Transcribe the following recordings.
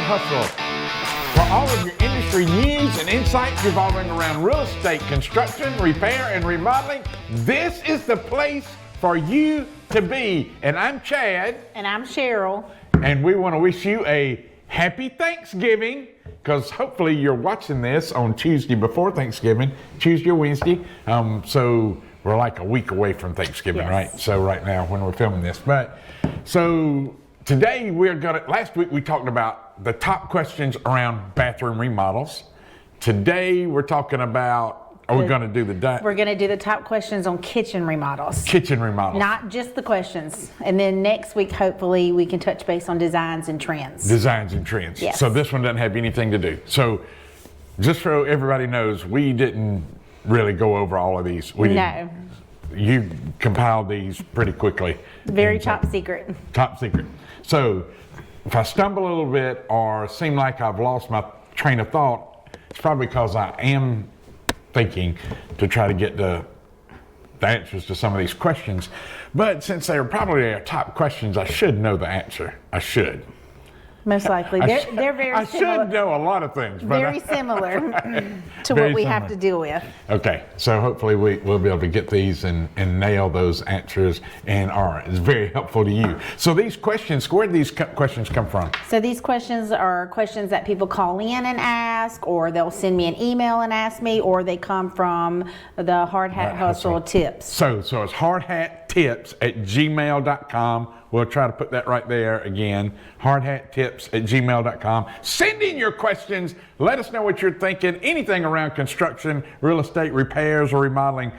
Hustle. For all of your industry news and insights revolving around real estate, construction, repair, and remodeling, this is the place for you to be. And I'm Chad. And I'm Cheryl. And we want to wish you a happy Thanksgiving, because hopefully you're watching this on Tuesday before Thanksgiving, Tuesday or Wednesday. So we're like a week away from Thanksgiving, yes. Right? So right now when we're filming this. But so today last week we talked about the top questions around bathroom remodels. Today we're talking about, we're going to do the top questions on kitchen remodels. Kitchen remodels. Not just the questions. And then next week, hopefully, we can touch base on designs and trends. Designs and trends. Yes. So this one doesn't have anything to do. So just so everybody knows, we didn't really go over all of these. No. You compiled these pretty quickly. Very top secret. Top secret. So if I stumble a little bit or seem like I've lost my train of thought, it's probably because I am thinking to try to get the answers to some of these questions. But since they're probably our top questions, I should know the answer. I should. Most likely. They're very similar. I should know a lot of things. But very similar to what we have to deal with. Okay, so hopefully we'll be able to get these and nail those answers, and it's very helpful to you. So these questions, where do these questions come from? So these questions are questions that people call in and ask, or they'll send me an email and ask me, or they come from the Hard Hat Hustle tips. So it's hardhattips@gmail.com. We'll try to put that right there again. hardhattips@gmail.com. Send in your questions. Let us know what you're thinking. Anything around construction, real estate, repairs, or remodeling.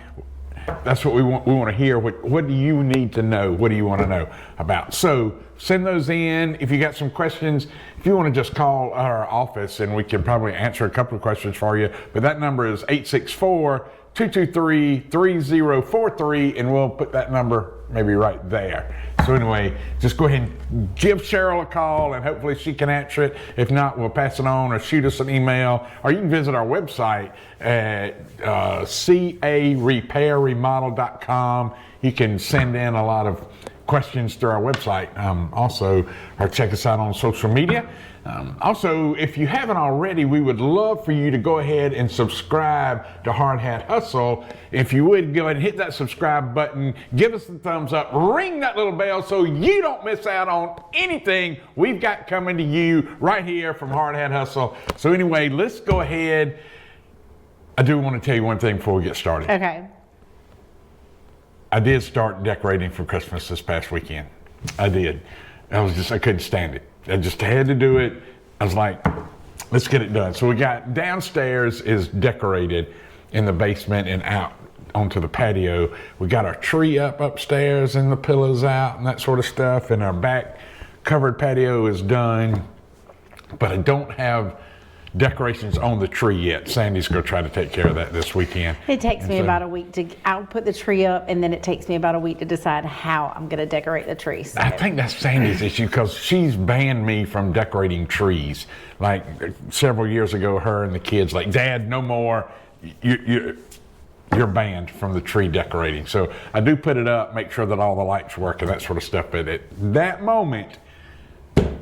That's what we want. We want to hear. What do you need to know? What do you want to know about? So send those in. If you got some questions, if you want to just call our office and we can probably answer a couple of questions for you. But that number is 864-223-3043, and we'll put that number maybe right there. So anyway, just go ahead and give Cheryl a call and hopefully she can answer it. If not, we'll pass it on or shoot us an email, or you can visit our website at carepairremodel.com. You can send in a lot of questions through our website or check us out on social media. Also, if you haven't already, we would love for you to go ahead and subscribe to Hard Hat Hustle. If you would, go ahead and hit that subscribe button, give us the thumbs up, ring that little bell so you don't miss out on anything we've got coming to you right here from Hard Hat Hustle. So anyway, let's go ahead. I do want to tell you one thing before we get started. Okay. I did start decorating for Christmas this past weekend. I did. I couldn't stand it. I just had to do it. I was like, let's get it done. So we got downstairs is decorated in the basement and out onto the patio. We got our tree up upstairs and the pillows out and that sort of stuff. And our back covered patio is done, but I don't have decorations on the tree yet. Sandy's going to try to take care of that this weekend. It takes me about a week I'll put the tree up, and then it takes me about a week to decide how I'm going to decorate the tree. So. I think that's Sandy's issue, because she's banned me from decorating trees. Like several years ago, her and the kids like, Dad, no more. You're banned from the tree decorating. So I do put it up, make sure that all the lights work and that sort of stuff. But at that moment,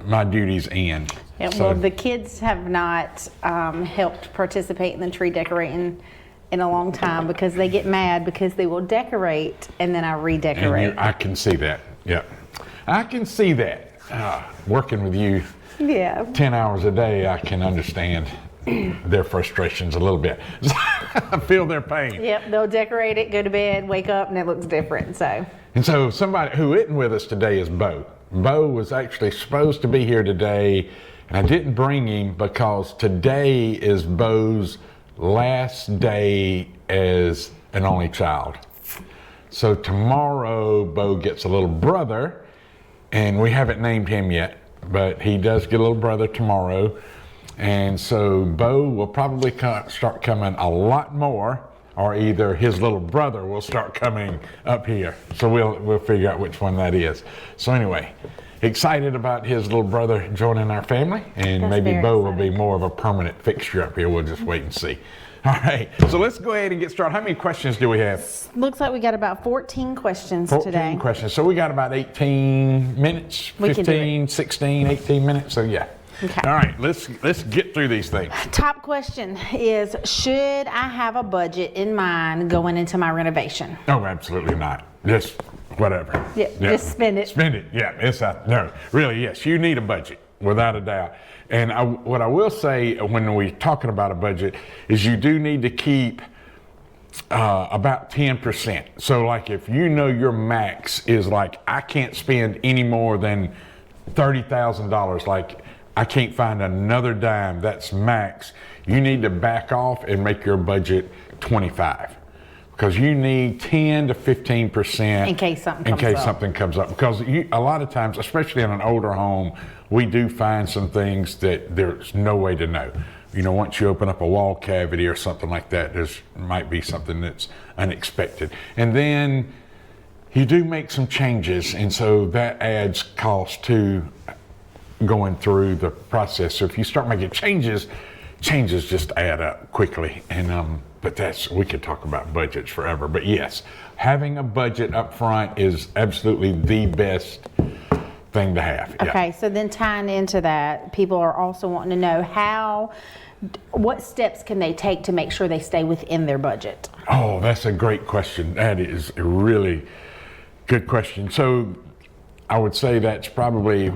my duties end. Yeah, well, the kids have not helped participate in the tree decorating in a long time, because they get mad because they will decorate and then I redecorate. I can see that. Yeah, I can see that. Working with you 10 hours a day, I can understand their frustrations a little bit. I feel their pain. Yep, they'll decorate it, go to bed, wake up, and it looks different. And so somebody who isn't with us today is Bo. Bo was actually supposed to be here today, and I didn't bring him because today is Bo's last day as an only child. So tomorrow, Bo gets a little brother, and we haven't named him yet, but he does get a little brother tomorrow. And so Bo will probably start coming a lot more, or either his little brother will start coming up here. So we'll figure out which one that is. So anyway, excited about his little brother joining our family, and that's maybe Bo will be more of a permanent fixture up here. We'll just wait and see. All right, so let's go ahead and get started. How many questions do we have? Looks like we got about 14 questions today. 14 questions. So we got about 18 minutes, 15, 16, 18 minutes. So yeah. Okay. All right, let's get through these things. Top question is, should I have a budget in mind going into my renovation? Oh, absolutely not. Just whatever. Yeah, just spend it. Spend it. Yeah, no, really, yes. You need a budget, without a doubt. And what I will say when we're talking about a budget is you do need to keep about 10%. So like if you know your max is like, I can't spend any more than $30,000, like I can't find another dime, that's max, you need to back off and make your budget 25. Because you need 10 to 15% in case something comes up. Because a lot of times, especially in an older home, we do find some things that there's no way to know. You know, once you open up a wall cavity or something like that, there's might be something that's unexpected. And then you do make some changes, and so that adds cost to going through the process. So if you start making changes just add up quickly. And but we could talk about budgets forever. But yes, having a budget up front is absolutely the best thing to have. Okay, so then tying into that, people are also wanting to know what steps can they take to make sure they stay within their budget? Oh, that's a great question. That is a really good question. So I would say that's probably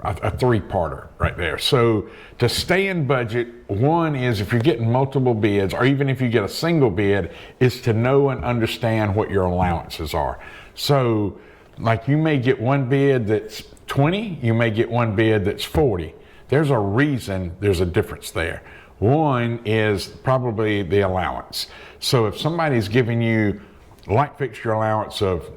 a three-parter right there. So to stay in budget, one is if you're getting multiple bids, or even if you get a single bid, is to know and understand what your allowances are. So like you may get one bid that's 20, you may get one bid that's 40. There's a reason there's a difference there. One is probably the allowance. So if somebody's giving you light fixture allowance of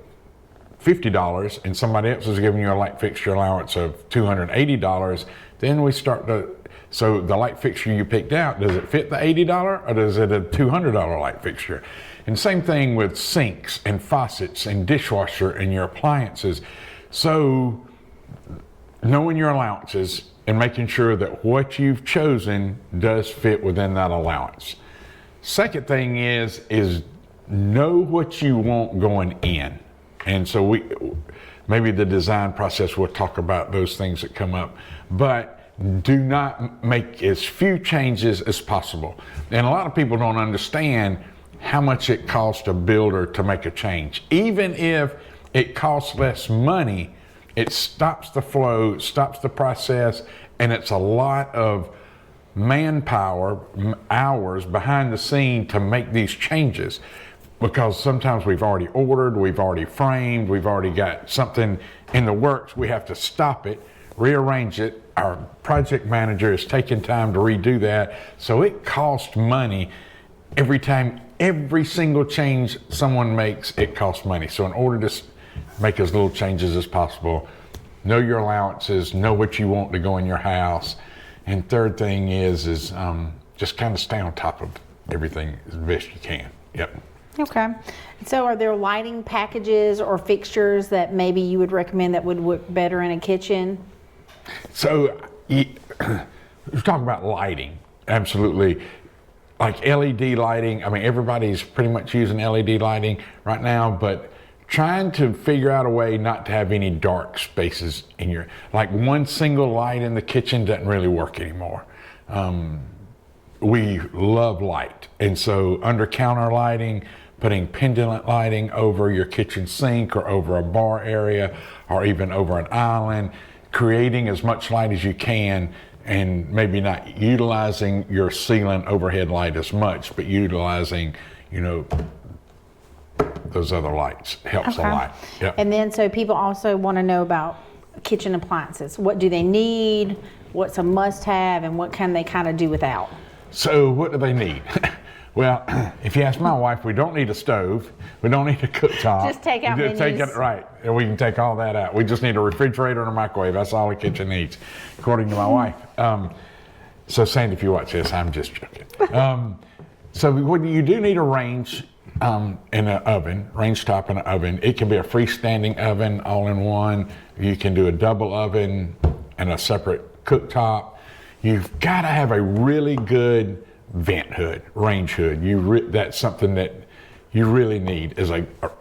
$50 and somebody else is giving you a light fixture allowance of $280, then we start so the light fixture you picked out, does it fit the $80 or does it a $200 light fixture? And same thing with sinks and faucets and dishwasher and your appliances. So knowing your allowances and making sure that what you've chosen does fit within that allowance. Second thing is know what you want going in. And so maybe the design process, we'll talk about those things that come up, but do not make as few changes as possible. And a lot of people don't understand how much it costs a builder to make a change. Even if it costs less money, it stops the flow, stops the process, and it's a lot of manpower, hours behind the scene to make these changes. Because sometimes we've already ordered, we've already framed, we've already got something in the works, we have to stop it, rearrange it. Our project manager is taking time to redo that. So it costs money every time, every single change someone makes, it costs money. So in order to make as little changes as possible, know your allowances, know what you want to go in your house. And third thing is just kind of stay on top of everything as best you can. Yep. Okay. So are there lighting packages or fixtures that maybe you would recommend that would work better in a kitchen? So we're talking about lighting. Absolutely. Like LED lighting. I mean, everybody's pretty much using LED lighting right now, but trying to figure out a way not to have any dark spaces in your, like one single light in the kitchen doesn't really work anymore. We love light. And so under counter lighting, putting pendant lighting over your kitchen sink or over a bar area or even over an island, creating as much light as you can, and maybe not utilizing your ceiling overhead light as much, but utilizing, those other lights helps a lot. Yep. And then so people also want to know about kitchen appliances. What do they need? What's a must-have, and what can they kind of do without? So what do they need? Well, if you ask my wife, we don't need a stove. We don't need a cooktop. Just take out menus. Take it, right, and we can take all that out. We just need a refrigerator and a microwave. That's all the kitchen needs, according to my wife. So Sandy, if you watch this, I'm just joking. So what you do need a range and an oven, range top and an oven. It can be a freestanding oven all in one. You can do a double oven and a separate cooktop. You've got to have a really good vent hood, range hood. That's something that you really need, is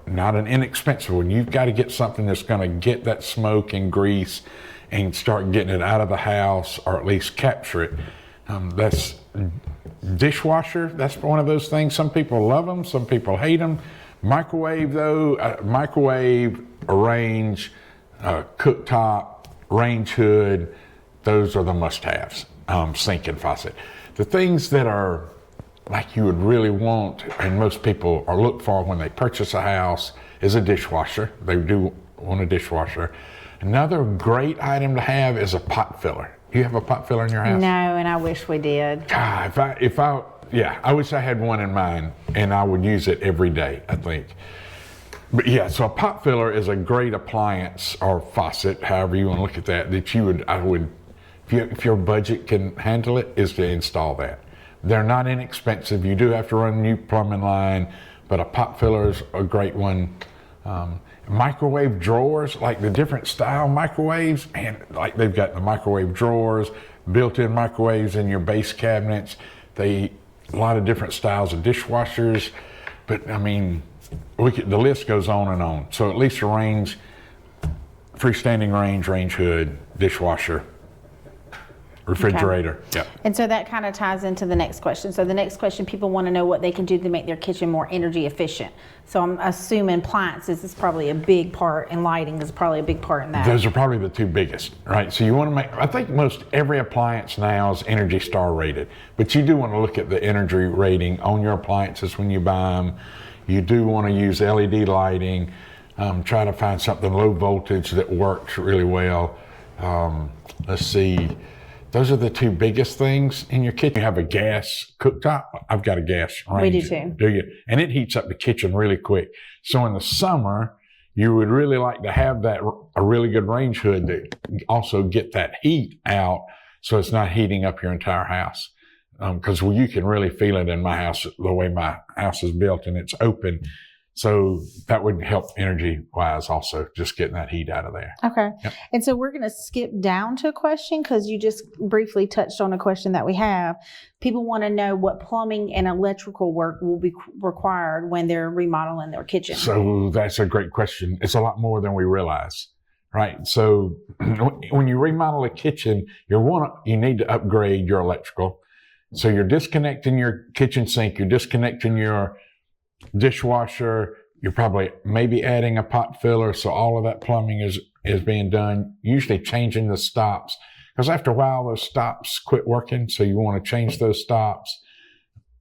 not an inexpensive one. You've got to get something that's going to get that smoke and grease and start getting it out of the house, or at least capture it. That's dishwasher. That's one of those things. Some people love them, some people hate them. Microwave though, microwave, range, cooktop, range hood, those are the must-haves. Sink and faucet. The things that are like you would really want, and most people are look for when they purchase a house, is a dishwasher. They do want a dishwasher. Another great item to have is a pot filler. Do you have a pot filler in your house? No, and I wish we did. God, I wish I had one in mine, and I would use it every day, I think. But yeah, so a pot filler is a great appliance or faucet, however you want to look at that, if your budget can handle it, is to install that. They're not inexpensive. You do have to run a new plumbing line, but a pot filler is a great one. Microwave drawers, like the different style microwaves, and like they've got the microwave drawers, built-in microwaves in your base cabinets. A lot of different styles of dishwashers, but I mean, the list goes on and on. So at least a range, freestanding range hood, dishwasher, refrigerator. Okay. Yeah. And so that kind of ties into the next question. So the next question, people want to know what they can do to make their kitchen more energy efficient. So I'm assuming appliances is probably a big part, and lighting is probably a big part in that. Those are probably the two biggest, right? So you want to I think most every appliance now is Energy Star rated, but you do want to look at the energy rating on your appliances when you buy them. You do want to use LED lighting, try to find something low voltage that works really well. Let's see. Those are the two biggest things in your kitchen. You have a gas cooktop. I've got a gas range. We do too. Do you? And it heats up the kitchen really quick. So in the summer, you would really like to have a really good range hood to also get that heat out, so it's not heating up your entire house. Because you can really feel it in my house, the way my house is built and it's open. So that would help energy-wise also, just getting that heat out of there. Okay. Yep. And so we're going to skip down to a question because you just briefly touched on a question that we have. People want to know what plumbing and electrical work will be required when they're remodeling their kitchen. So that's a great question. It's a lot more than we realize, right? So when you remodel a kitchen, you need to upgrade your electrical. So you're disconnecting your kitchen sink, you're disconnecting your dishwasher, you're probably maybe adding a pot filler, so all of that plumbing is being done, usually changing the stops, because after a while those stops quit working, so you want to change those stops.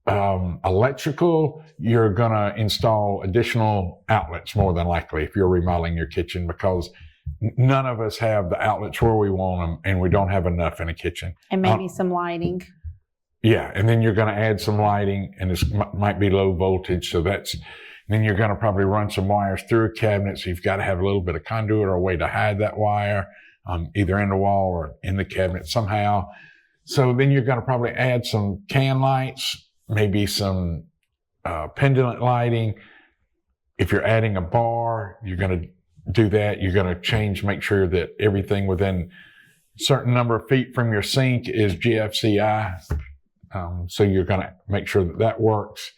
Electrical, you're going to install additional outlets more than likely if you're remodeling your kitchen, because none of us have the outlets where we want them, and we don't have enough in a kitchen. And maybe some lighting. Yeah, and then you're going to add some lighting, and it might be low voltage, so then you're going to probably run some wires through a cabinet, so you've got to have a little bit of conduit or a way to hide that wire, either in the wall or in the cabinet somehow. So then you're going to probably add some can lights, maybe some pendant lighting. If you're adding a bar, you're going to do that. You're going to make sure that everything within a certain number of feet from your sink is GFCI. So you're going to make sure that works,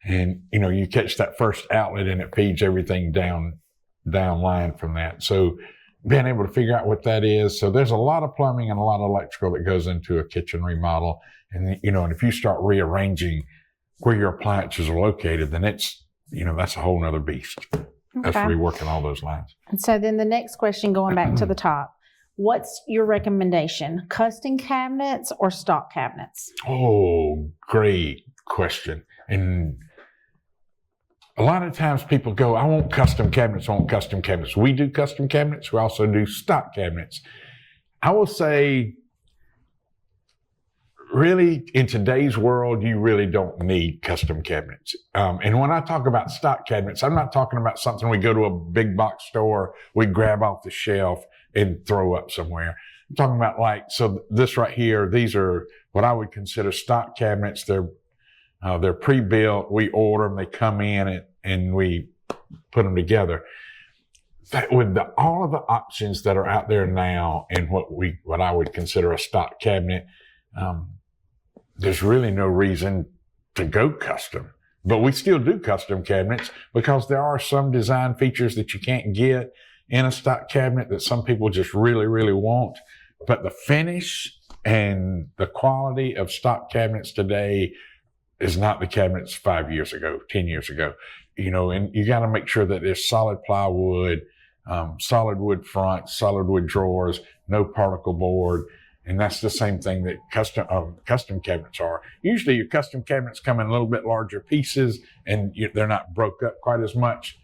and you catch that first outlet and it feeds everything down line from that. So being able to figure out what that is. So there's a lot of plumbing and a lot of electrical that goes into a kitchen remodel, and and if you start rearranging where your appliances are located, then that's a whole nother beast. Okay. That's reworking all those lines. And so then the next question, going back to the top. What's your recommendation? Custom cabinets or stock cabinets? Oh, great question. And a lot of times people go, I want custom cabinets, We do custom cabinets. We also do stock cabinets. I will say, really, in today's world, you really don't need custom cabinets. And when I talk about stock cabinets, I'm not talking about something we go to a big box store, we grab off the shelf and throw up somewhere. I'm talking about so this right here, these are what I would consider stock cabinets. They're pre-built. We order them, they come in, and we put them together. With all of the options that are out there now in what I would consider a stock cabinet, there's really no reason to go custom. But we still do custom cabinets because there are some design features that you can't get in a stock cabinet that some people just really, really want. But the finish and the quality of stock cabinets today is not the cabinets 5 years ago, 10 years ago. And you got to make sure that there's solid plywood, solid wood fronts, solid wood drawers, no particle board. And that's the same thing that custom cabinets are. Usually your custom cabinets come in a little bit larger pieces and they're not broke up quite as much,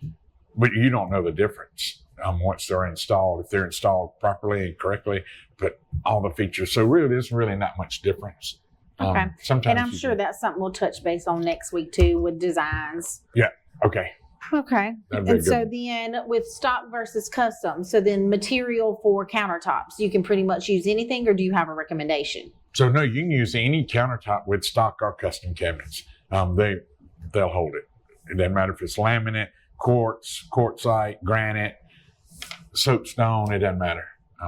but you don't know the difference once they're installed, if they're installed properly and correctly, but all the features. So really, there's really not much difference. Okay. Sometimes and I'm sure that's something we'll touch base on next week too with designs. Yeah. Okay. Okay. And so then with stock versus custom, so then material for countertops, you can pretty much use anything, or do you have a recommendation? So no, you can use any countertop with stock or custom cabinets. They'll hold it. It doesn't matter if it's laminate, quartz, quartzite, granite, soapstone, it doesn't matter.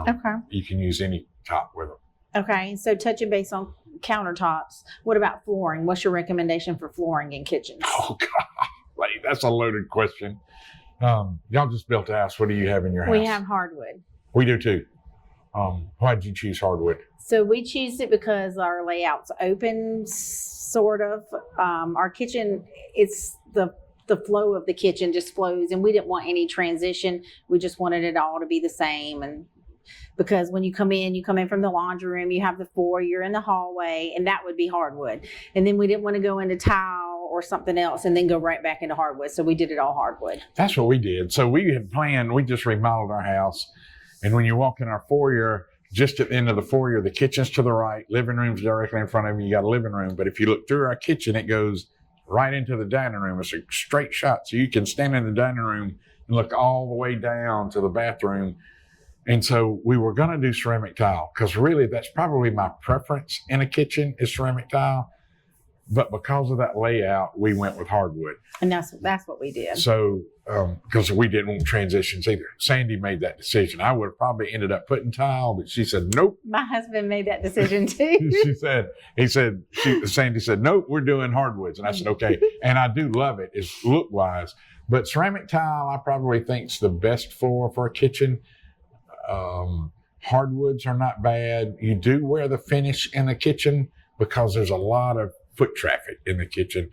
Okay. You can use any top with them. Okay. So touching base on countertops, what about flooring? What's your recommendation for flooring in kitchens? Oh, God. That's a loaded question. Y'all just built a house. What do you have in your house? We have hardwood. We do too. Why did you choose hardwood? So we choose it because our layout's open, sort of. Our kitchen, it's the flow of the kitchen just flows, and we didn't want any transition. We just wanted it all to be the same. And because when you come in from the laundry room, you have the floor, you're in the hallway, and that would be hardwood. And then we didn't want to go into tile or something else and then go right back into hardwood. So we did it all hardwood. That's what we did. So we had planned, we just remodeled our house. And when you walk in our foyer, just at the end of the foyer, the kitchen's to the right, living room's directly in front of you. You got a living room. But if you look through our kitchen, it goes right into the dining room. It's a straight shot. So you can stand in the dining room and look all the way down to the bathroom. And so we were going to do ceramic tile because really that's probably my preference in a kitchen is ceramic tile. But because of that layout, we went with hardwood. And that's what we did. So, because we didn't want transitions either. Sandy made that decision. I would have probably ended up putting tile, but she said, nope. My husband made that decision too. Sandy said, nope, we're doing hardwoods. And I said, okay. And I do love it. It's look wise. But ceramic tile, I probably think is the best for a kitchen. Hardwoods are not bad. You do wear the finish in the kitchen because there's a lot of foot traffic in the kitchen.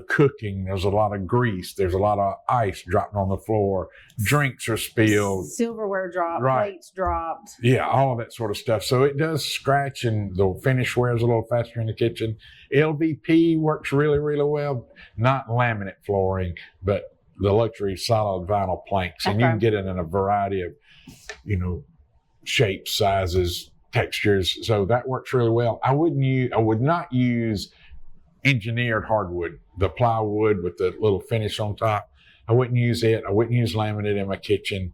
Cooking, there's a lot of grease. There's a lot of ice dropping on the floor. Drinks are spilled. Silverware dropped, right. Plates dropped. Yeah, all of that sort of stuff. So it does scratch and the finish wears a little faster in the kitchen. LVP works really, really well. Not laminate flooring, but the luxury solid vinyl planks. And you can get it in a variety of, shapes, sizes, textures. So that works really well. I would not use engineered hardwood, the plywood with the little finish on top. I wouldn't use it. I wouldn't use laminate in my kitchen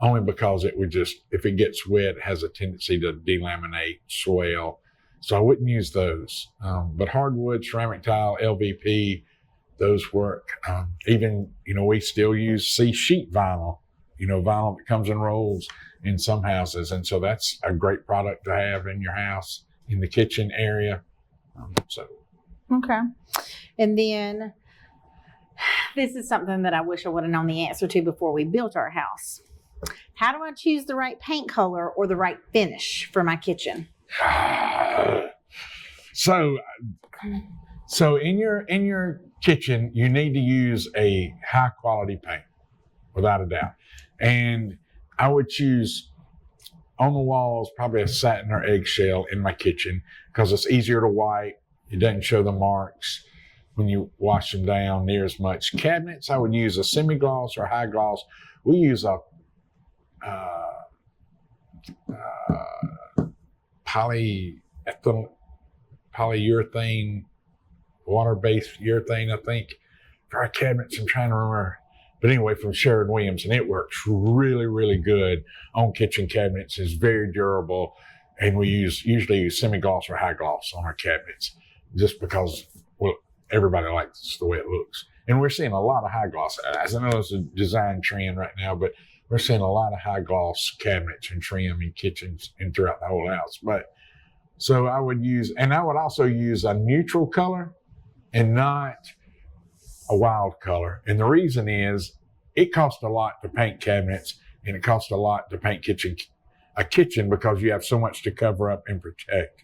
only because it would just, if it gets wet, it has a tendency to delaminate, swell. So I wouldn't use those. But hardwood, ceramic tile, LVP, those work. Even, we still use sheet vinyl, vinyl that comes in rolls in some houses. And so that's a great product to have in your house, in the kitchen area. Okay. And then this is something that I wish I would have known the answer to before we built our house. How do I choose the right paint color or the right finish for my kitchen? So in your kitchen, you need to use a high quality paint, without a doubt. And I would choose on the walls probably a satin or eggshell in my kitchen because it's easier to wipe. It doesn't show the marks when you wash them down near as much. Cabinets, I would use a semi-gloss or high gloss. We use a polyurethane, water-based urethane, I think, for our cabinets. I'm trying to remember. But anyway, from Sherwin-Williams, and it works really, really good on kitchen cabinets. It's very durable. And we usually use semi-gloss or high gloss on our cabinets just because, everybody likes the way it looks. And we're seeing a lot of high gloss. As I know it's a design trend right now, but we're seeing a lot of high gloss cabinets and trim in kitchens and throughout the whole house. But so I would also use a neutral color and not a wild color. And the reason is it costs a lot to paint cabinets and it costs a lot to paint a kitchen because you have so much to cover up and protect.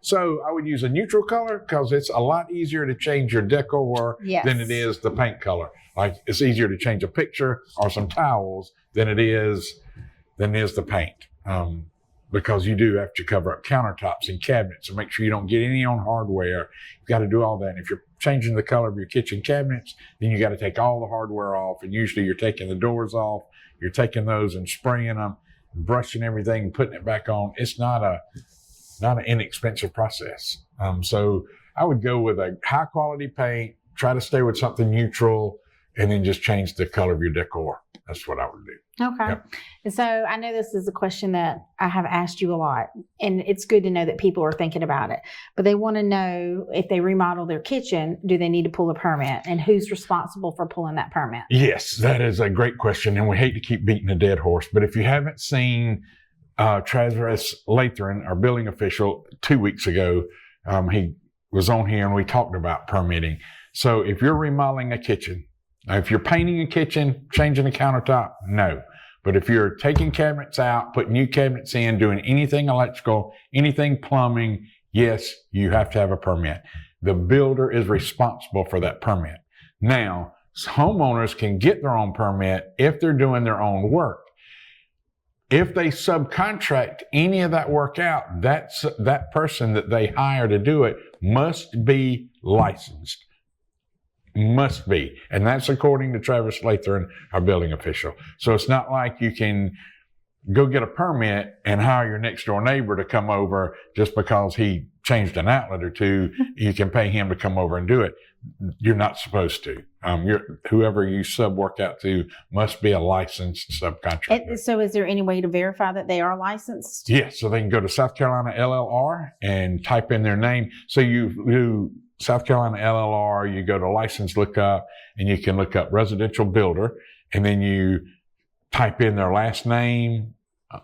So I would use a neutral color because it's a lot easier to change your decor than it is the paint color. Like it's easier to change a picture or some towels than it is the paint. Because you do have to cover up countertops and cabinets and make sure you don't get any on hardware. You've got to do all that. And if you're changing the color of your kitchen cabinets, then you got to take all the hardware off. And usually you're taking the doors off, you're taking those and spraying them, brushing everything, and putting it back on. It's not an inexpensive process. So I would go with a high quality paint, try to stay with something neutral, and then just change the color of your decor. That's what I would do. Okay. Yep. And so I know this is a question that I have asked you a lot, and it's good to know that people are thinking about it. But they want to know, if they remodel their kitchen, do they need to pull a permit, and who's responsible for pulling that permit? Yes, that is a great question, and we hate to keep beating a dead horse. But if you haven't seen Travis Lathran, our building official, 2 weeks ago, he was on here and we talked about permitting. So if you're remodeling a kitchen, now, if you're painting a kitchen, changing a countertop, no. But if you're taking cabinets out, putting new cabinets in, doing anything electrical, anything plumbing, yes, you have to have a permit. The builder is responsible for that permit. Now, homeowners can get their own permit if they're doing their own work. If they subcontract any of that work out, that person that they hire to do it must be licensed. Must be. And that's according to Travis Lathran, our building official. So it's not like you can go get a permit and hire your next door neighbor to come over just because he changed an outlet or two. You can pay him to come over and do it. You're not supposed to. Whoever you sub work out to must be a licensed subcontractor. And so is there any way to verify that they are licensed? Yes. So they can go to South Carolina LLR and type in their name. So you do South Carolina LLR, you go to license lookup, and you can look up residential builder, and then you type in their last name,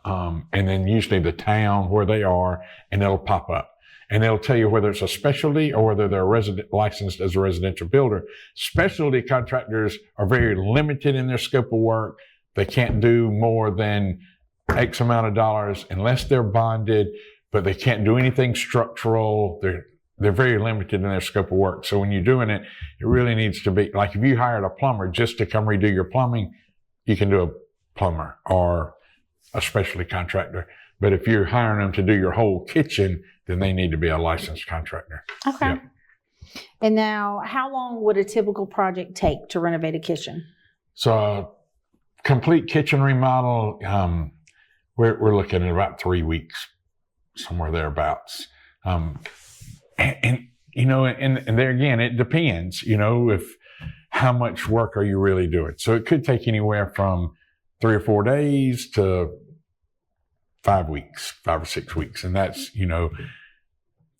and then usually the town where they are, and it'll pop up. And it'll tell you whether it's a specialty or whether they're licensed as a residential builder. Specialty contractors are very limited in their scope of work. They can't do more than X amount of dollars unless they're bonded, but they can't do anything structural. They're very limited in their scope of work. So when you're doing it, it really needs to be, like if you hired a plumber just to come redo your plumbing, you can do a plumber or a specialty contractor. But if you're hiring them to do your whole kitchen, then they need to be a licensed contractor. Okay. Yep. And now, how long would a typical project take to renovate a kitchen? So a complete kitchen remodel, we're looking at about 3 weeks, somewhere thereabouts. And there again, it depends, if how much work are you really doing. So it could take anywhere from 3 or 4 days to 5 weeks, 5 or 6 weeks. And that's,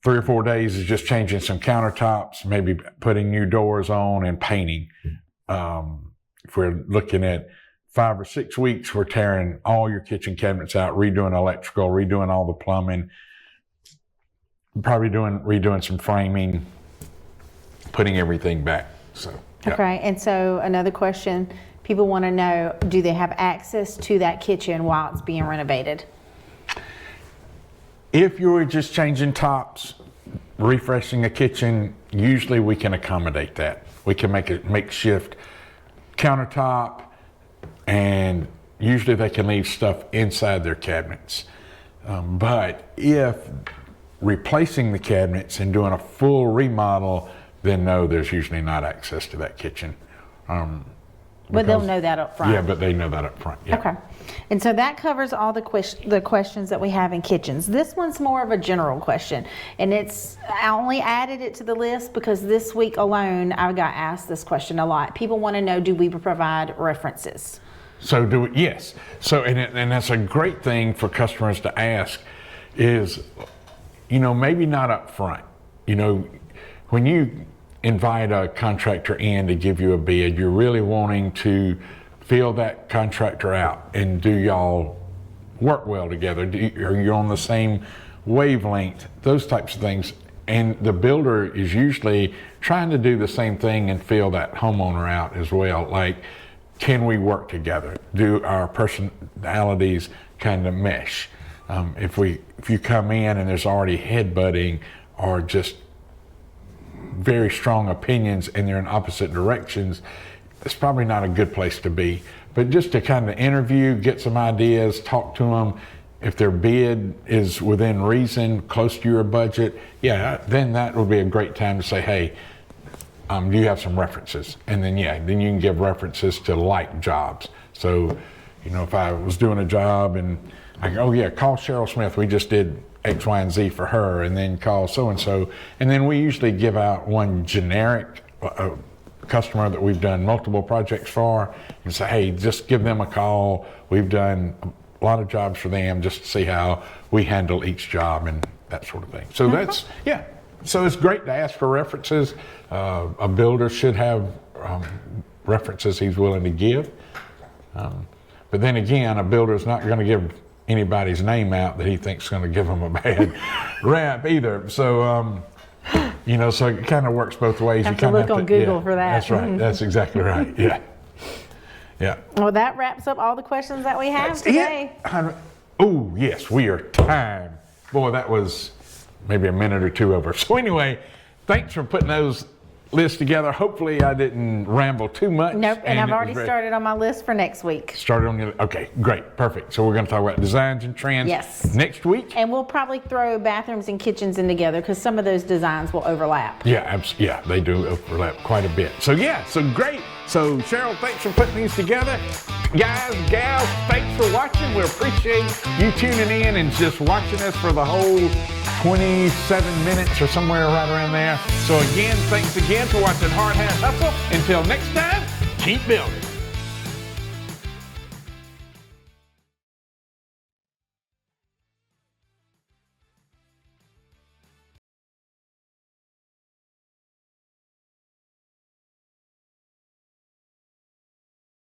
3 or 4 days is just changing some countertops, maybe putting new doors on and painting. If we're looking at 5 or 6 weeks, we're tearing all your kitchen cabinets out, redoing electrical, redoing all the plumbing, probably redoing some framing, putting everything back. So yeah. Okay. And so another question, people want to know, do they have access to that kitchen while it's being renovated? If you're just changing tops, refreshing a kitchen, usually we can accommodate that. We can make a makeshift countertop, and usually they can leave stuff inside their cabinets. But if replacing the cabinets and doing a full remodel, then no, there's usually not access to that kitchen. But they'll know that up front. Yeah, but they know that up front. Yeah. Okay. And so that covers all the questions that we have in kitchens. This one's more of a general question. And I only added it to the list because this week alone, I got asked this question a lot. People want to know, do we provide references? So yes. So, and that's a great thing for customers to ask is, maybe not up front. When you invite a contractor in to give you a bid, you're really wanting to feel that contractor out, and do y'all work well together? Are you on the same wavelength? Those types of things. And the builder is usually trying to do the same thing and feel that homeowner out as well. Like, can we work together? Do our personalities kind of mesh? If you come in and there's already headbutting or just very strong opinions and they're in opposite directions, it's probably not a good place to be. But just to kind of interview, get some ideas, talk to them. If their bid is within reason, close to your budget, then that would be a great time to say, hey, do you have some references? And then, then you can give references to like jobs. So, if I was doing a job and I go, call Cheryl Smith. We just did X, Y, and Z for her, and then call so-and-so. And then we usually give out one generic customer that we've done multiple projects for and say, hey, just give them a call. We've done a lot of jobs for them just to see how we handle each job and that sort of thing. So that's, so it's great to ask for references. A builder should have references he's willing to give. But then again, a builder is not going to give anybody's name out that he thinks is going to give them a bad rap either. So, so it kind of works both ways. Have to look on Google for that. That's right. That's exactly right. Yeah. Well, that wraps up all the questions that we have today. Oh, yes, we are time. Boy, that was maybe a minute or two over. So anyway, thanks for putting those lists together. Hopefully I didn't ramble too much. Nope, and I've already started on my list for next week. Started on your, okay, great, perfect. So we're going to talk about designs and trends next week. And we'll probably throw bathrooms and kitchens in together because some of those designs will overlap. Yeah, they do overlap quite a bit. So so great. So Cheryl, thanks for putting these together. Guys, gals, thanks for watching. We appreciate you tuning in and just watching us for the whole 27 minutes or somewhere right around there. So again, thanks again for watching Hard Hat Hustle. Until next time, keep building.